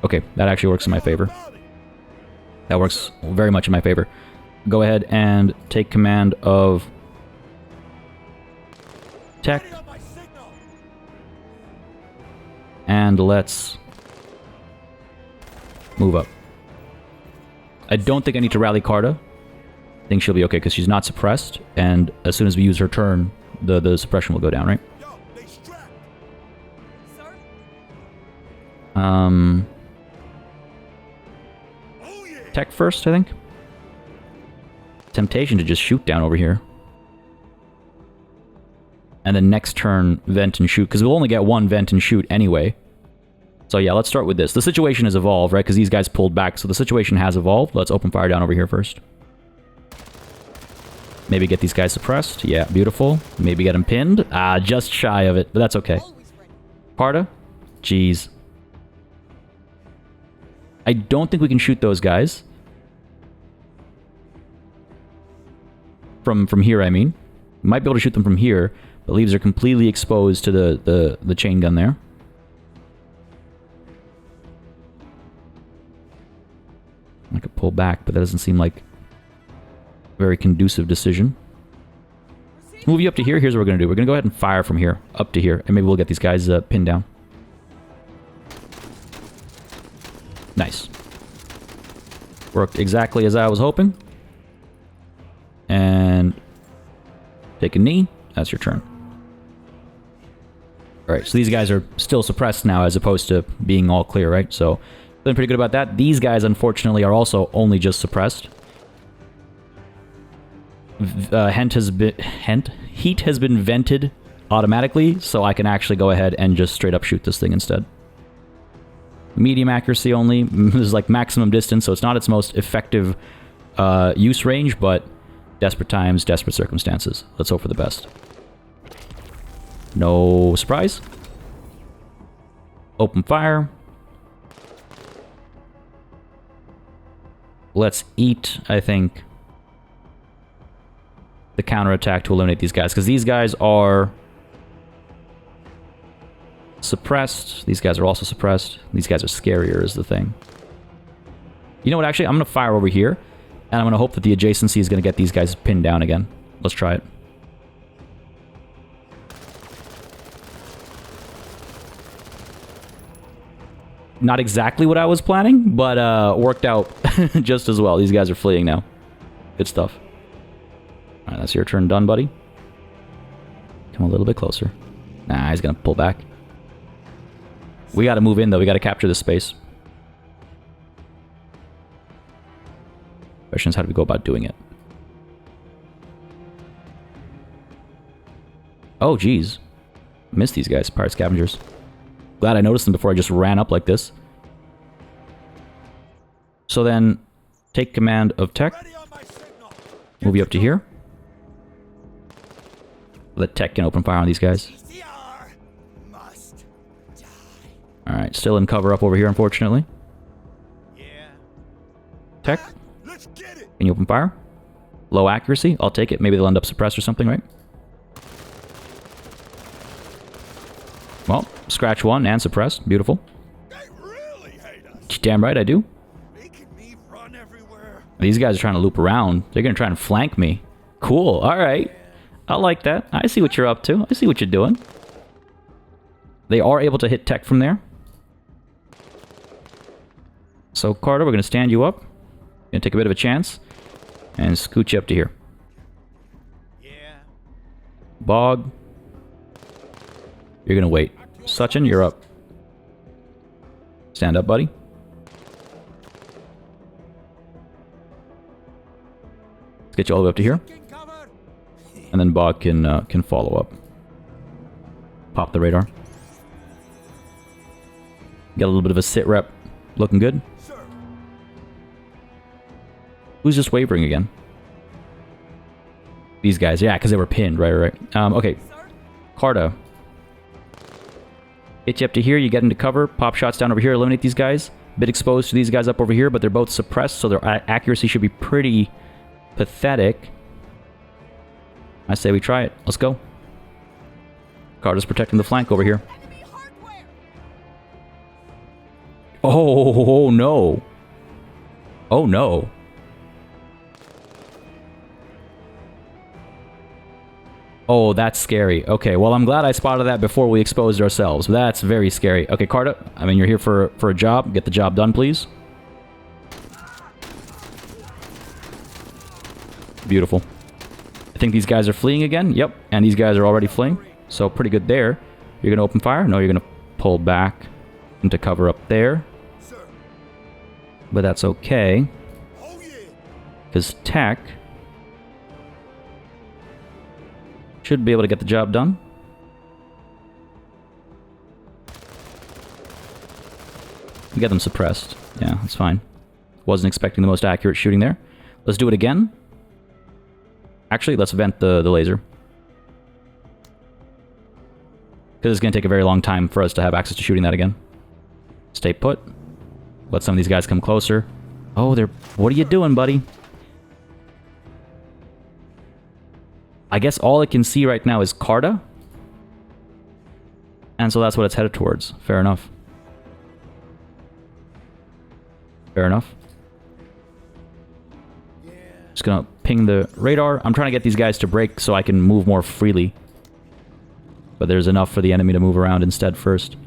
Okay, that actually works in my favor. That works very much in my favor. Go ahead and take command of Tech. And let's move up. I don't think I need to rally Carta. think she'll be okay because she's not suppressed, and as soon as we use her turn, the suppression will go down, right? Yo, they strapped. Sir? Oh yeah. Tech first, I think. Temptation to just shoot down over here. And then next turn, vent and shoot, because we'll only get one vent and shoot anyway. So yeah, let's start with this. The situation has evolved, right? Because these guys pulled back, so the situation has evolved. Let's open fire down over here first. Maybe get these guys suppressed. Yeah, beautiful. Maybe get them pinned. Ah, just shy of it, but that's okay. Parta? Jeez. I don't think we can shoot those guys. From here, I mean. Might be able to shoot them from here, but leaves are completely exposed to the chain gun there. I could pull back, but that doesn't seem like a very conducive decision. Move you up to here. Here's what we're going to do. We're going to go ahead and fire from here, up to here, and maybe we'll get these guys pinned down. Nice. Worked exactly as I was hoping. And take a knee. That's your turn. Alright, so these guys are still suppressed now as opposed to being all clear, right? So, feeling pretty good about that. These guys, unfortunately, are also only just suppressed. Heat has been vented automatically, so I can actually go ahead and just straight up shoot this thing instead. Medium accuracy only. This is like maximum distance, so it's not its most effective use range, but desperate times, desperate circumstances. Let's hope for the best. No surprise. Open fire. Let's eat, I think, the counterattack to eliminate these guys, because these guys are suppressed. These guys are also suppressed. These guys are scarier is the thing. You know what, actually, I'm going to fire over here, and I'm going to hope that the adjacency is going to get these guys pinned down again. Let's try it. Not exactly what I was planning, but worked out just as well. These guys are fleeing now. Good stuff. Alright, that's your turn done, buddy. Come a little bit closer. Nah, he's gonna pull back. We gotta move in, though. We gotta capture this space. Question is, how do we go about doing it? Oh, geez. Missed these guys, pirate scavengers. Glad I noticed them before I just ran up like this. So then, take command of tech. Ready on my signal. Move you up to here. Let tech can open fire on these guys. CR must die. Alright, still in cover up over here, unfortunately. Yeah. Tech, Let's get it. can you open fire? Low accuracy, I'll take it. Maybe they'll end up suppressed or something, right? Well, scratch one and suppressed. Beautiful. They really hate us. Damn right I do. Making me run everywhere. These guys are trying to loop around. They're going to try and flank me. Cool. Alright. I like that. I see what you're up to. I see what you're doing. They are able to hit tech from there. So, Carter, we're going to stand you up. Going to take a bit of a chance. And scoot you up to here. Yeah. Bog. You're going to wait. Sachin, you're up. Stand up, buddy. Let's get you all the way up to here. Taking cover. And then Bog can follow up. Pop the radar. Got a little bit of a sit rep. Looking good. Sir. Who's just wavering again? These guys. Yeah, because they were pinned. Right. Okay. Carta. Get you up to here. You get into cover. Pop shots down over here. Eliminate these guys. Bit exposed to these guys up over here, but they're both suppressed, so their accuracy should be pretty pathetic. I say we try it. Let's go. Carter's protecting the flank over here. Enemy hardware! Oh no. Oh no. Oh, that's scary. Okay, well, I'm glad I spotted that before we exposed ourselves. That's very scary. Okay, Carta, I mean, you're here for a job. Get the job done, please. Beautiful. I think these guys are fleeing again. Yep, and these guys are already fleeing. So pretty good there. You're gonna open fire? No, you're gonna pull back into cover up there. Sir. But that's okay. Oh yeah. Because tech should be able to get the job done. Get them suppressed. Yeah, that's fine. Wasn't expecting the most accurate shooting there. Let's do it again. Actually, let's vent the laser. Because it's going to take a very long time for us to have access to shooting that again. Stay put. Let some of these guys come closer. Oh, they're... What are you doing, buddy? I guess all it can see right now is Carta. And so that's what it's headed towards. Fair enough. Fair enough. Just gonna ping the radar. I'm trying to get these guys to break so I can move more freely. But there's enough for the enemy to move around instead first.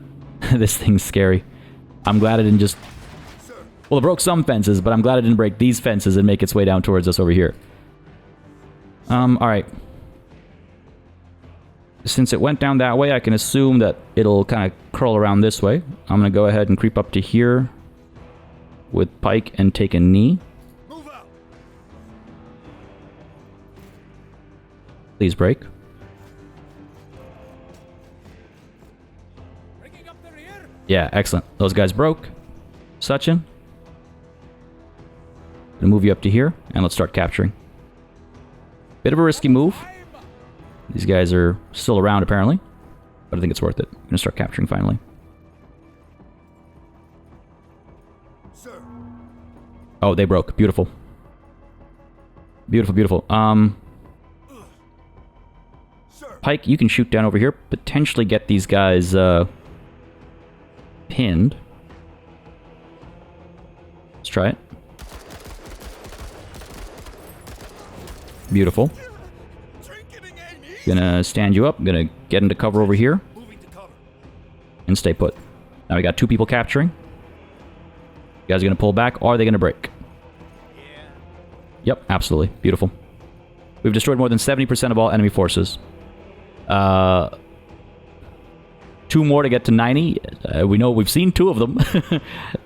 This thing's scary. I'm glad it didn't just... Well, it broke some fences, but I'm glad it didn't break these fences and make its way down towards us over here. Alright. Since it went down that way, I can assume that it'll kind of curl around this way. I'm gonna go ahead and creep up to here with Pike and take a knee. Move out. Please break. Bringing up the rear. Yeah, excellent. Those guys broke. Sachin. Gonna move you up to here, and let's start capturing. Bit of a risky move. These guys are still around, apparently. But I think it's worth it. I'm gonna start capturing, finally. Sir. Oh, they broke. Beautiful. Beautiful, beautiful. Sir. Pike, you can shoot down over here. Potentially get these guys, pinned. Let's try it. Beautiful. Trinketing ain't easy. Gonna stand you up. Gonna get into cover over here. Moving to cover. And stay put. Now we got 2 people capturing. You guys are gonna pull back, or are they gonna break? Yeah. Yep, absolutely. Beautiful. We've destroyed more than 70% of all enemy forces. 2 more to get to 90. We know we've seen 2 of them.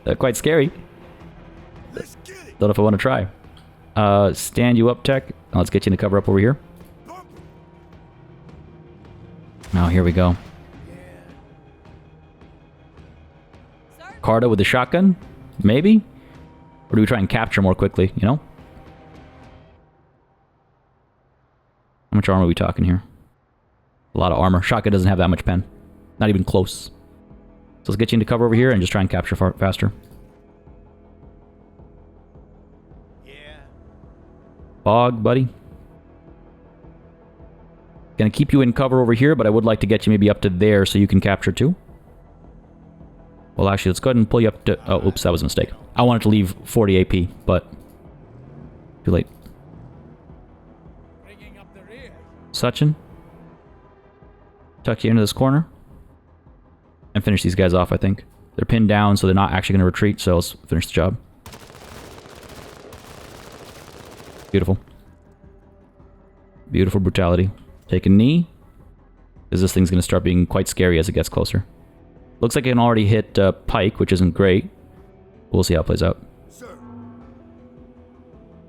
They're quite scary. Let's get it. Don't know if I want to try. Stand you up, Tech. Now let's get you in the cover up over here. Bump. Oh, here we go. Sir? Carta with the shotgun? Maybe? Or do we try and capture more quickly, you know? How much armor are we talking here? A lot of armor. Shotgun doesn't have that much pen. Not even close. So let's get you into cover over here and just try and capture faster. Yeah. Fog, buddy. Gonna keep you in cover over here, but I would like to get you maybe up to there so you can capture too. Well, actually, let's go ahead and pull you up to... Oh, oops, that was a mistake. I wanted to leave 40 AP, but... Too late. Bringing up the rear. Sachin. Tuck you into this corner. And finish these guys off, I think. They're pinned down, so they're not actually going to retreat, so let's finish the job. Beautiful. Beautiful brutality. Take a knee. Because this thing's going to start being quite scary as it gets closer. Looks like it can already hit Pike, which isn't great. We'll see how it plays out. Sir.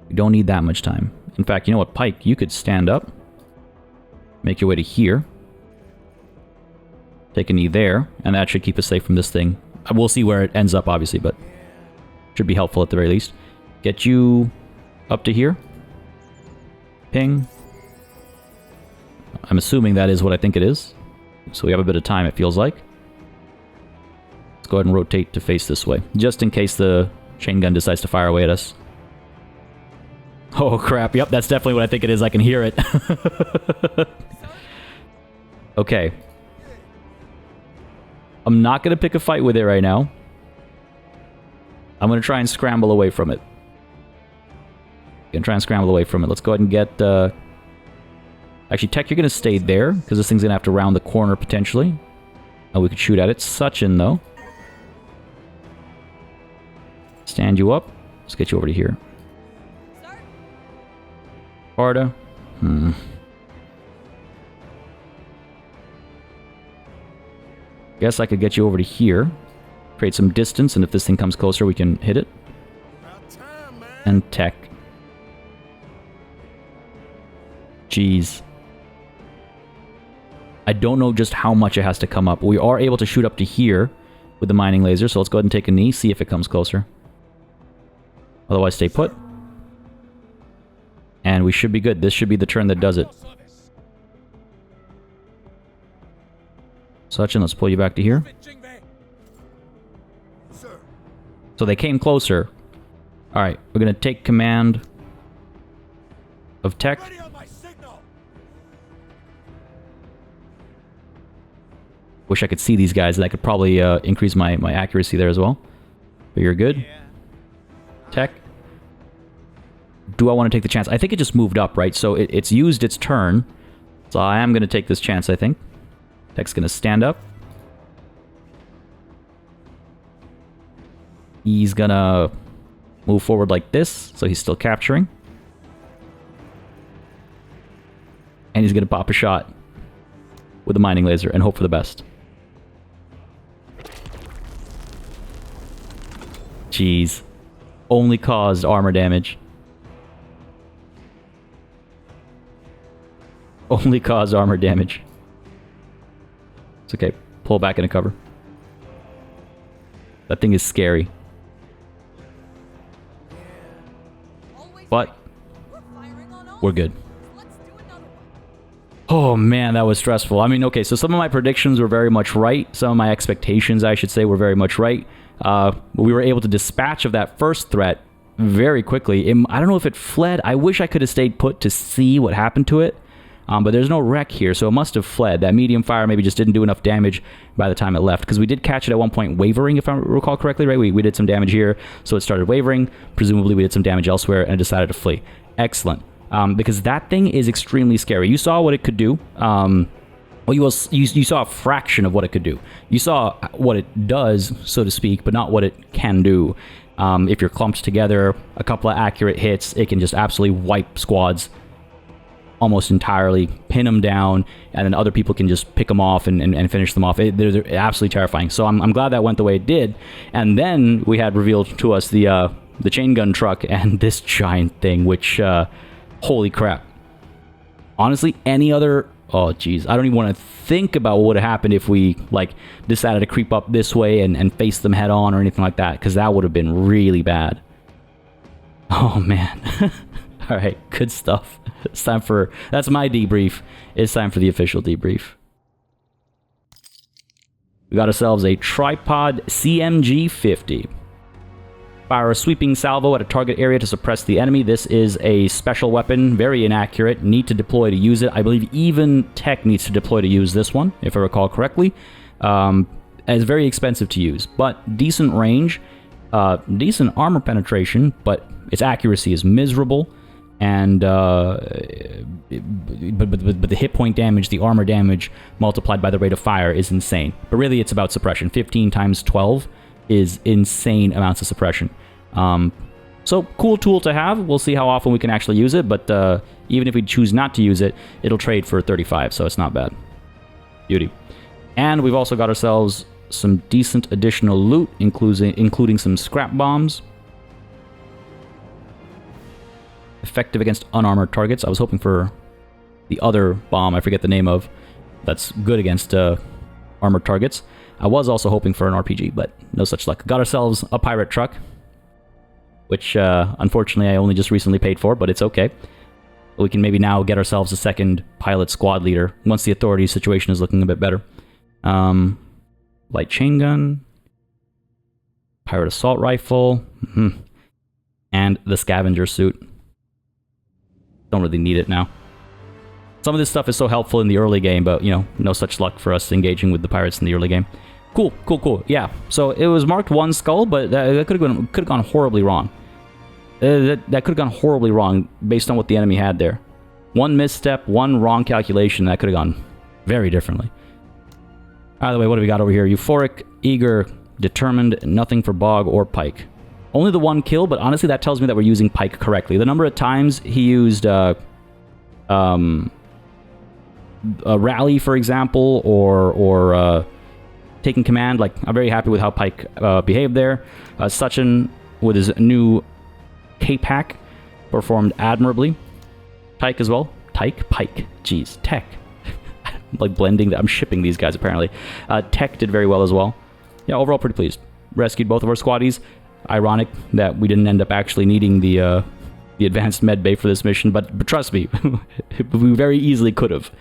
You don't need that much time. In fact, you know what, Pike? You could stand up. Make your way to here. Take a knee there. And that should keep us safe from this thing. We'll see where it ends up, obviously, but... should be helpful at the very least. Get you up to here. Ping. I'm assuming that is what I think it is. So we have a bit of time, it feels like. Let's go ahead and rotate to face this way. Just in case the chain gun decides to fire away at us. Oh, crap. Yep, that's definitely what I think it is. I can hear it. Okay. I'm not going to pick a fight with it right now. I'm going to try and scramble away from it. Gonna try and scramble away from it. Let's go ahead and get... Actually, Tech, you're going to stay there, because this thing's going to have to round the corner, potentially. Oh, we could shoot at it. Sachin, though. Stand you up. Let's get you over to here. Sir? Sparta. Guess I could get you over to here. Create some distance, and if this thing comes closer, we can hit it. About time, man. And tech. Jeez. I don't know just how much it has to come up. We are able to shoot up to here with the mining laser, so let's go ahead and take a knee, see if it comes closer. Otherwise, stay put. And we should be good. This should be the turn that does it. Sachin, let's pull you back to here. Sir. So they came closer. Alright, we're going to take command of tech. Ready on my signal. Wish I could see these guys. That could probably increase my accuracy there as well. But you're good. Tech. Do I want to take the chance? I think it just moved up, right? So it's used its turn. So I am going to take this chance, I think. Tech's going to stand up. He's going to move forward like this. So he's still capturing. And he's going to pop a shot with a mining laser and hope for the best. Jeez. Only caused armor damage. Only caused armor damage. It's okay. Pull back into cover. That thing is scary. But we're good. Oh man, that was stressful. I mean, okay, so some of my predictions were very much right. Some of my expectations, I should say, were very much right. We were able to dispatch of that first threat very quickly. I don't know if it fled. I wish I could have stayed put to see what happened to it. But there's no wreck here, so it must have fled. That medium fire maybe just didn't do enough damage by the time it left. Because we did catch it at one point wavering, if I recall correctly, right? We did some damage here, so it started wavering. Presumably we did some damage elsewhere, and it decided to flee. Excellent. Because that thing is extremely scary. You saw what it could do. Well, you saw a fraction of what it could do. You saw what it does, so to speak, but not what it can do. If you're clumped together, a couple of accurate hits, it can just absolutely wipe squads almost entirely, pin them down, and then other people can just pick them off and finish them off. They're absolutely terrifying. So I'm glad that went the way it did. And then we had revealed to us the chain gun truck and this giant thing, which, holy crap. Honestly, any other... Oh, geez. I don't even want to think about what would have happened if we, like, decided to creep up this way and face them head on or anything like that, because that would have been really bad. Oh, man. All right, good stuff. It's time for... That's my debrief. It's time for the official debrief. We got ourselves a tripod CMG-50. Fire a sweeping salvo at a target area to suppress the enemy. This is a special weapon, very inaccurate. Need to deploy to use it. I believe even Tech needs to deploy to use this one, if I recall correctly. It's very expensive to use, but decent range, decent armor penetration, but its accuracy is miserable. And but the hit point damage, the armor damage multiplied by the rate of fire is insane. But really, it's about suppression. 15 times 12 is insane amounts of suppression. So cool tool to have. We'll see how often we can actually use it. But even if we choose not to use it, it'll trade for 35, so it's not bad. Beauty. And we've also got ourselves some decent additional loot, including some scrap bombs. Effective against unarmored targets. I was hoping for the other bomb I forget the name of that's good against armored targets. I was also hoping for an RPG, but no such luck. Got ourselves a pirate truck, which unfortunately I only just recently paid for, but it's okay. We can maybe now get ourselves a second pilot squad leader once the authority situation is looking a bit better. Light chain gun, pirate assault rifle, and the scavenger suit. Don't really need it now. Some of this stuff is so helpful in the early game, but, you know, no such luck for us engaging with the pirates in the early game. Cool, cool, cool. Yeah, so it was marked one skull, but that could have gone horribly wrong. That could have gone horribly wrong based on what the enemy had there. One misstep, one wrong calculation, that could have gone very differently. By the way, what do we got over here? Euphoric, eager, determined, nothing for Bog or Pike. Only the one kill, but honestly that tells me that we're using Pike correctly. The number of times he used a rally, for example, or taking command. Like, I'm very happy with how Pike behaved there. Sachin, with his new K-Pack, performed admirably. Tyke as well. Pike. Jeez, Tech. Like blending. I'm shipping these guys, apparently. Tech did very well as well. Yeah, overall pretty pleased. Rescued both of our squaddies. Ironic that we didn't end up actually needing the advanced med bay for this mission, but trust me, we very easily could have.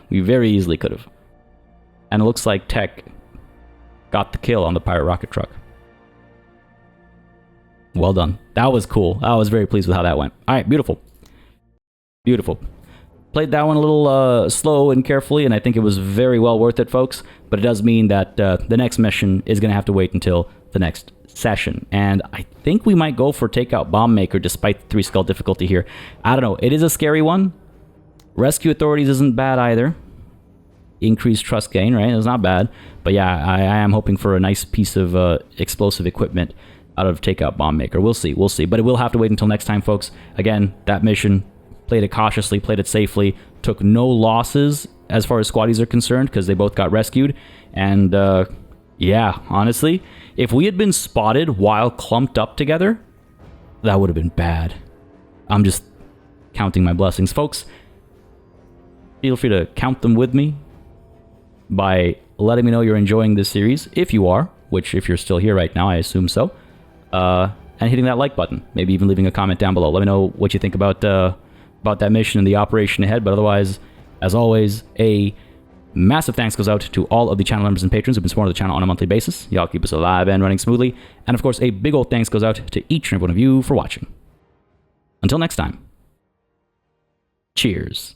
We very easily could have. And it looks like Tech got the kill on the pirate rocket truck. Well done. That was cool. I was very pleased with how that went. All right, beautiful. Beautiful. Played that one a little slow and carefully, and I think it was very well worth it, folks. But it does mean that the next mission is going to have to wait until the next session. And I think we might go for Takeout Bomb Maker despite the 3 skull difficulty here. I don't know. It is a scary one. Rescue Authorities isn't bad either. Increased trust gain, right? It's not bad. But yeah, I am hoping for a nice piece of explosive equipment out of Takeout Bomb Maker. We'll see. We'll see. But it will have to wait until next time, folks. Again, that mission, played it cautiously, played it safely, took no losses as far as squaddies are concerned because they both got rescued. And yeah, honestly, if we had been spotted while clumped up together, that would have been bad. I'm just counting my blessings. Folks, feel free to count them with me by letting me know you're enjoying this series, if you are, which if you're still here right now, I assume so, and hitting that like button, maybe even leaving a comment down below. Let me know what you think about that mission and the operation ahead. But otherwise, as always, a massive thanks goes out to all of the channel members and patrons who've been supporting the channel on a monthly basis. Y'all keep us alive and running smoothly. And of course, a big old thanks goes out to each and every one of you for watching. Until next time, cheers.